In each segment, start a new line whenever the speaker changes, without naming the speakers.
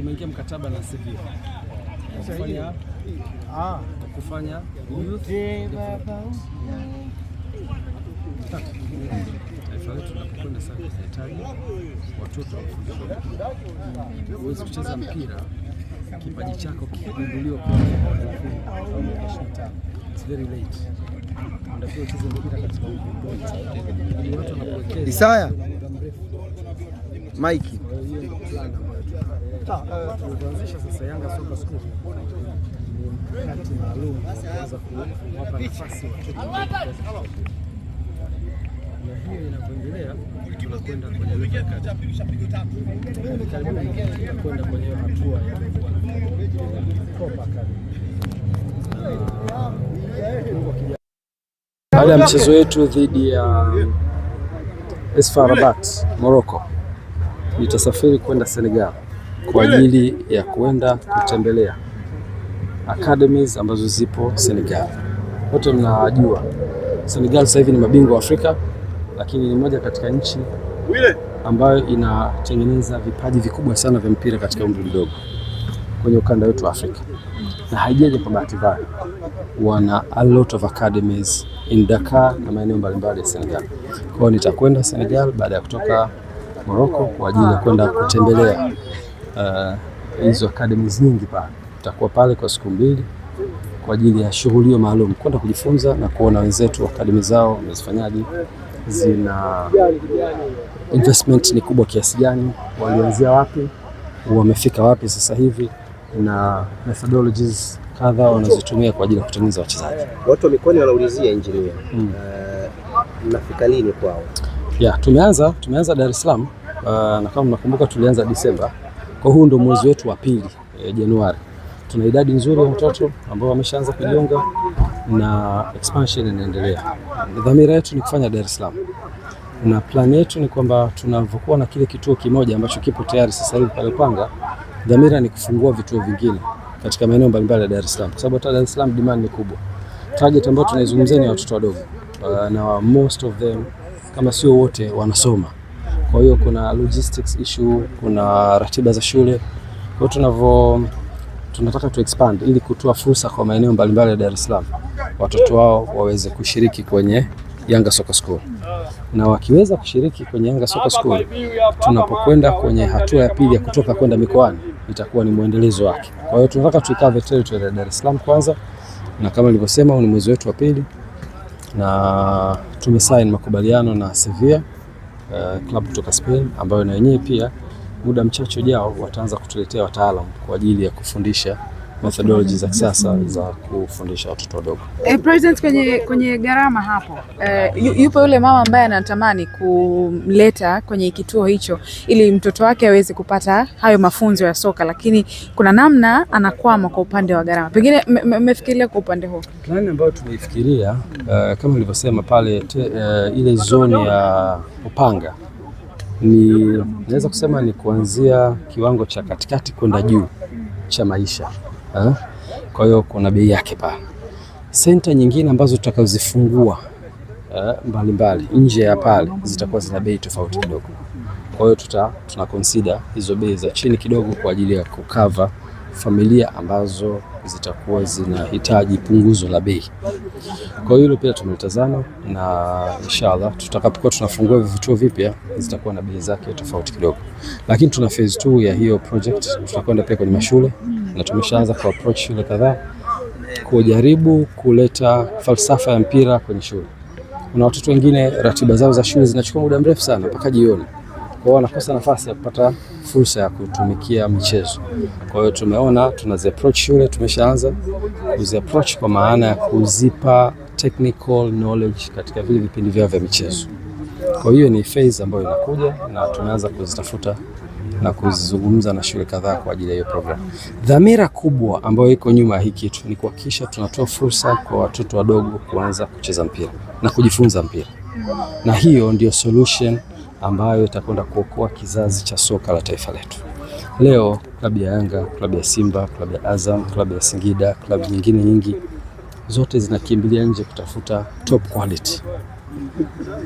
tumeingia mkataba na Sevilla kufanya youth development. Taifa letu tunapokwenda sasa tunahitaji watoto wafundishwe. Uweze kucheza mpira, kipaji chako kigunduliwe kwa 25. It's very late. Unatakiwa ucheze mpira katika umri watu wanapokea.
Isaya Mike.
Hiyo ndio plan ambayo tunaanzisha sasa Yanga Soka School. Kati maalum kuweza kuwapa nafasi watoto. Na hiyo inapoendelea tunakwenda kwenye tunakwenda kwenye hatua ya Copa baada ya mchezo wetu dhidi ya AS FAR Rabat Morocco, nitasafiri kwenda Senegal kwa ajili ya kwenda kutembelea academies ambazo zipo Senegal. Wote mnajua Senegal sasa hivi ni mabingwa wa Afrika, lakini ni moja katika nchi ambayo inatengeneza vipaji vikubwa sana vya mpira katika umri mdogo kwenye ukanda wetu wa Afrika. Na haijaje kwa bahati mbaya, wana a lot of academies in Dakar na maeneo mbalimbali ya Senegal. Kwa hiyo nitakwenda Senegal baada ya kutoka Morocco kwa ajili ya kwenda kutembelea hizo academies nyingi pale. Tutakuwa pale kwa siku 2 kwa ajili ya shughuli maalum, kwenda kujifunza na kuona wenzetu academy zao wamezifanyaje, zina investment ni kubwa kiasi gani, walianzia wapi, wamefika wapi sasa hivi, na methodologies kadha wanazotumia kwa ajili ya kutengeneza wachezaji.
Watu wa mikoani wanaulizia engineer. Mnafika lini kwao?
Tumeanza Dar es Salaam na kama mnakumbuka tulianza Disemba. Kwa huu ndio mwezi wetu wa pili, Januari. Tuna idadi nzuri ya watoto ambao wameshaanza kujiunga na expansion inaendelea. Dhamira yetu ni kufanya Dar es Salaam. Na plan yetu ni kwamba tunavyokuwa na kile kituo kimoja ambacho kipo tayari sasa hivi pale Panga, dhamira ni kufungua vituo vingine katika maeneo mbalimbali ya Dar es Salaam, kwa sababu hata Dar es Salaam demand ni kubwa. Target ambayo tunaizungumzia ni watoto wadogo, na most of them kama sio wote wanasoma. Kwa hiyo kuna logistics issue, kuna ratiba za shule. Kwa hiyo tunataka tu expand ili kutoa fursa kwa maeneo mbalimbali ya Dar es Salaam, watoto wao waweze kushiriki kwenye Yanga Soka School. Na wakiweza kushiriki kwenye Yanga Soka School, tunapokwenda kwenye hatua ya pili ya kutoka kwenda mikoani, itakuwa ni muendelezo wake. Kwa hiyo tunataka tuikave territory ya Dar es Salaam kwanza, na kama nilivyosema ni mwezi wetu wa pili, na tumesign makubaliano na Sevilla club kutoka Spain, ambayo na wenyewe pia muda mchache ujao wataanza kutuletea wataalamu kwa ajili ya kufundisha methodology za kisasa za kufundisha watoto wadogo.
President, kwenye gharama hapo, yupo yule mama ambaye anatamani kumleta kwenye kituo hicho ili mtoto wake aweze kupata hayo mafunzo ya soka, lakini kuna namna anakwama kwa upande wa gharama. Pengine mmefikiria kwa upande huo?
Plan ambayo tumeifikiria kama nilivyosema pale, ile zone ya Upanga naweza kusema ni kuanzia kiwango cha katikati kwenda juu cha maisha. Kwa hiyo kuna bei yake pale. Center nyingine ambazo tutakazifungua mbalimbali nje ya pale zitakuwa zina bei tofauti kidogo. Kwa hiyo tuna consider hizo bei za chini kidogo kwa ajili ya kukava familia ambazo zitakuwa zinahitaji punguzo la bei. Kwa hiyo pia tumetazama, na inshallah tutakapokuwa tunafungua vituo vipya zitakuwa na bei zake tofauti kidogo. Lakini tuna phase 2 ya hiyo project, tutakwenda pia kwenye mashule na tumeshaanza ku approach shule kadhaa kujaribu kuleta falsafa ya mpira kwenye shule. Kuna watoto wengine ratiba zao za shule zinachukua muda mrefu sana mpaka jioni. Kwa hiyo wanakosa nafasi ya kupata fursa ya kutumikia michezo. Kwa hiyo tumeona tunazi approach shule, tumeshaanza kuzi approach kwa maana ya kuzipa technical knowledge katika vile vipindi vyao vya michezo. Kwa hiyo ni phase ambayo inakuja na tunaanza kuzitafuta na kuzizungumza na shule kadhaa kwa ajili ya hiyo program. Dhamira kubwa ambayo iko nyuma ya hii kitu ni kuhakikisha tunatoa fursa kwa watoto wadogo kuanza kucheza mpira na kujifunza mpira. Na hiyo ndio solution ambayo itakwenda kuokoa kizazi cha soka la taifa letu. Leo klabu ya Yanga, klabu ya Simba, klabu ya Azam, klabu ya Singida, klabu nyingine nyingi zote zinakimbilia nje kutafuta top quality.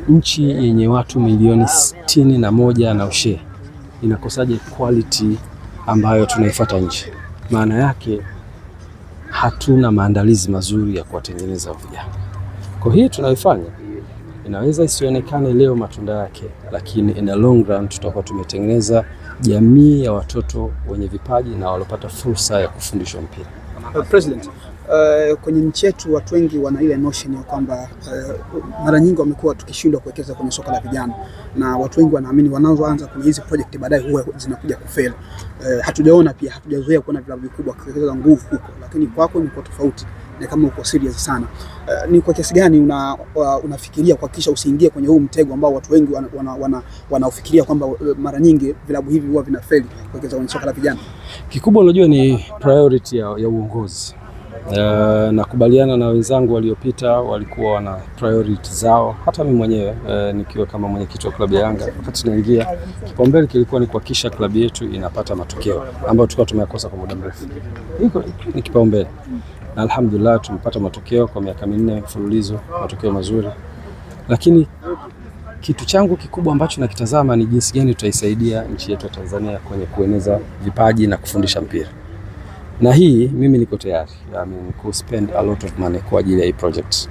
Nchi yenye watu milioni 61 na ushe inakosaje quality ambayo tunaifuata nje. Maana yake hatuna maandalizi mazuri ya kuwatengeneza vijana. Kwa hiyo tunaifanya inaweza isionekane leo matunda yake, lakini in a long run tutakuwa tumetengeneza jamii ya watoto wenye vipaji na walopata fursa ya kufundishwa mpira.
President, kwenye nchi yetu watu wengi wana ile notion ya kwamba mara nyingi wamekuwa tukishindwa kuwekeza kwenye soka la vijana, na watu wengi wanaamini wanaanza kwenye hizi project baadaye huwa zinakuja kufeli. Hatujazoea kuona vilabu vikubwa kuwekeza nguvu huko, lakini kwako ni kwa tofauti, na kama uko serious sana. Ni kwa kiasi gani unafikiria kuhakikisha usiingie kwenye huu mtego ambao watu wengi wanaofikiria kwamba mara nyingi vilabu hivi huwa vinafeli kuwekeza kwenye soka la vijana?
Kikubwa unajua ni priority ya uongozi. Nakubaliana na wenzangu waliopita, walikuwa wana priority zao. Hata mimi mwenyewe nikiwa kama mwenyekiti wa klabu ya Yanga, wakati naingia, kipaumbele kilikuwa ni kuhakikisha klabu yetu inapata matokeo ambayo tulikuwa tumeyakosa kwa muda mrefu. Hiko ni kipaumbele. Na alhamdulillah tumepata matokeo kwa miaka 4 mfululizo, matokeo mazuri. Lakini kitu changu kikubwa ambacho nakitazama ni jinsi gani tutaisaidia nchi yetu ya Tanzania kwenye kueneza vipaji na kufundisha mpira. Na hii mimi niko tayari, ku spend a lot of money kwa ajili ya hii project.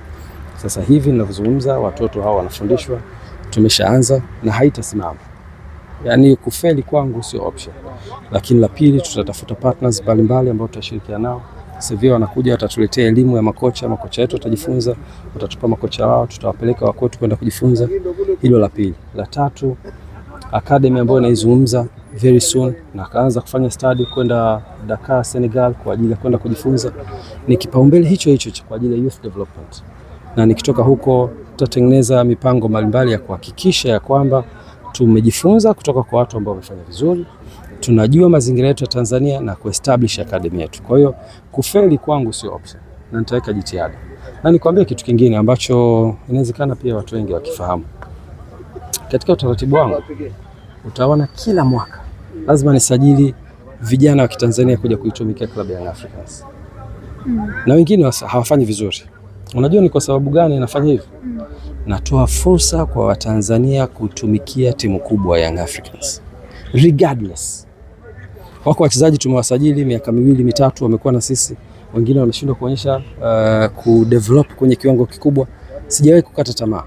Sasa hivi ninavyozungumza watoto hao wanafundishwa, tumeshaanza na haitasimama. Yaani kufeli kwangu sio option. Lakini la pili tutatafuta partners mbalimbali ambao tutashirikiana nao. Sevilla wanakuja watatuletea elimu ya makocha wetu watajifunza, watatupa makocha wao, tutawapeleka wakwetu kwenda kujifunza. Hilo la pili. La tatu, academy ambayo naizungumza very soon na kaanza kufanya study kwenda Dakar, Senegal kwa ajili ya kwenda kujifunza. Ni kipaumbele hicho kwa ajili ya youth development. Na nikitoka huko tutatengeneza mipango mbalimbali ya kuhakikisha ya kwamba tumejifunza kutoka kwa watu ambao wamefanya vizuri. Tunajua mazingira yetu ya Tanzania na kuestablish academy yetu. Kwa hiyo kufeli kwangu sio option. Na nitaweka jitihada. Na nikwambie kitu kingine ambacho inawezekana pia watu wengi wakifahamu. Katika utaratibu wangu utaona kila mwaka lazima nisajili vijana wa Kitanzania kuja kuitumikia klabu ya Young Africans. Na wengine hawafanyi vizuri. Unajua ni kwa sababu gani nafanya hivyo? Natoa fursa kwa Watanzania kutumikia timu kubwa ya Young Africans. Regardless. Wako wachezaji tumewasajili miaka 2-3 wamekuwa na sisi, wengine wameshindwa kuonyesha kudevelop kwenye kiwango kikubwa. Sijawahi kukata tamaa.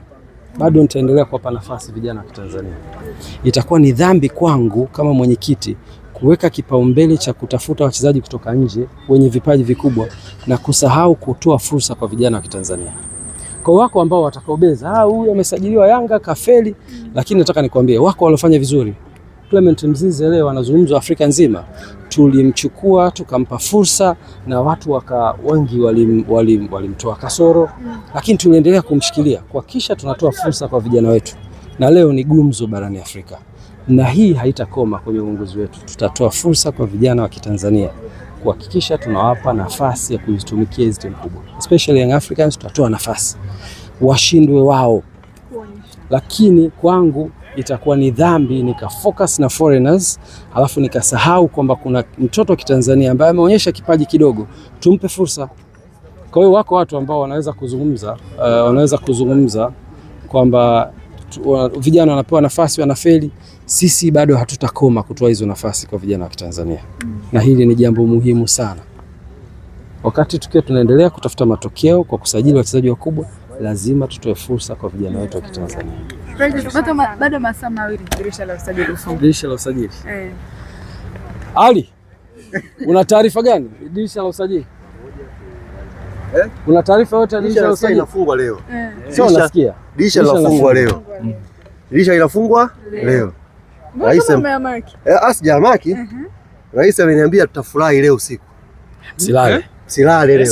Bado nitaendelea kuwapa nafasi vijana wa Tanzania. Itakuwa ni dhambi kwangu kama mwenyekiti kuweka kipaumbele cha kutafuta wachezaji kutoka nje wenye vipaji vikubwa na kusahau kutoa fursa kwa vijana wa Tanzania. Kwa wako ambao watakaobeza, huyu amesajiliwa Yanga kafeli, lakini nataka nikwambie wako walofanya vizuri. Clement Mzize leo anazungumzwa Afrika nzima. Tulimchukua tukampa fursa na watu wengi walimtoa kasoro, lakini tuliendelea kumshikilia kwa kisha tunatoa fursa kwa vijana wetu. Na leo ni gumzo barani Afrika. Na hii haitakoma kwenye uongozi wetu. Tutatoa fursa kwa vijana wa Kitanzania kuhakikisha tunawapa nafasi ya kuitumikia hizo timu kubwa. Especially Young Africans tutatoa nafasi. Washindwe wao. Lakini kwangu itakuwa ni dhambi nikafocus na foreigners alafu nikasahau kwamba kuna mtoto wa Kitanzania ambaye ameonyesha kipaji kidogo, tumpe fursa. Kwa hiyo wako watu ambao wanaweza kuzungumza kwamba vijana wanapewa nafasi wanafeli. Sisi bado hatutakoma kutoa hizo nafasi kwa vijana wa Kitanzania. Na hili ni jambo muhimu sana. Wakati tukiwa tunaendelea kutafuta matokeo kwa kusajili wachezaji wakubwa, lazima tutoe fursa kwa vijana wetu wa Kitanzania.
Bado masaa mawili dirisha la usajili ufungwe.
Dirisha la usajili. Ali, una taarifa gani? Dirisha la usajili. Una taarifa yote dirisha la usajili
inafungwa leo?
Sio unasikia?
Dirisha linafungwa leo. Dirisha linafungwa leo. Rais asijamaki. Rais ameniambia tutafurahi leo usiku. Silale leo.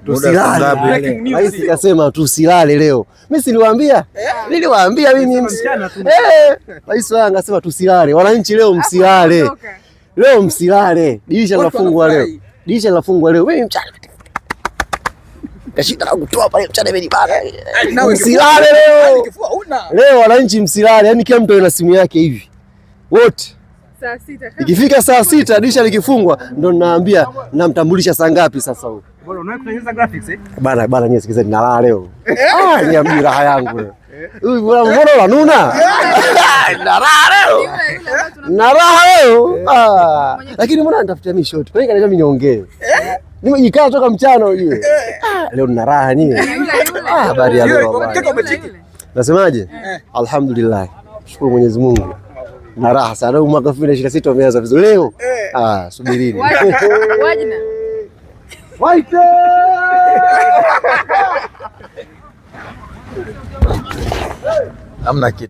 Tusilale. Rais kasema tusilale leo. Mimi siliwaambia? Niliwaambia mimi. Rais wangu akasema tusilale. Wananchi leo msilale. Leo msilale. Dirisha linafungwa leo. Dirisha linafungwa leo. Mimi mchana. Kashida kutoa pale mchana imenibana. Msilale leo. Leo wananchi msilale. Yaani kila mtu ana simu yake hivi. Wote.
Saa 6.
Ikifika saa 6 dirisha likifungwa ndo ninaambia namtambulisha saa ngapi sasa huko.
Bwana unawe kutengeneza graphics
Bana nyie sikiza ninalala leo. Niambie raha yangu leo. Huyu mbona unanuna? Na raha leo. Na raha leo. Lakini mbona anatafutia mimi short? Kwa nini kaniambia mimi niongee? Nimejikaa toka mchana ujue. Leo nina raha nyinyi. Habari ya leo. Nasemaje? Alhamdulillah. Shukuru Mwenyezi Mungu. Na raha sana mwaka 2026 umeanza vizuri leo. Subirini.
Wajina.
Waite!
Hamna kitu.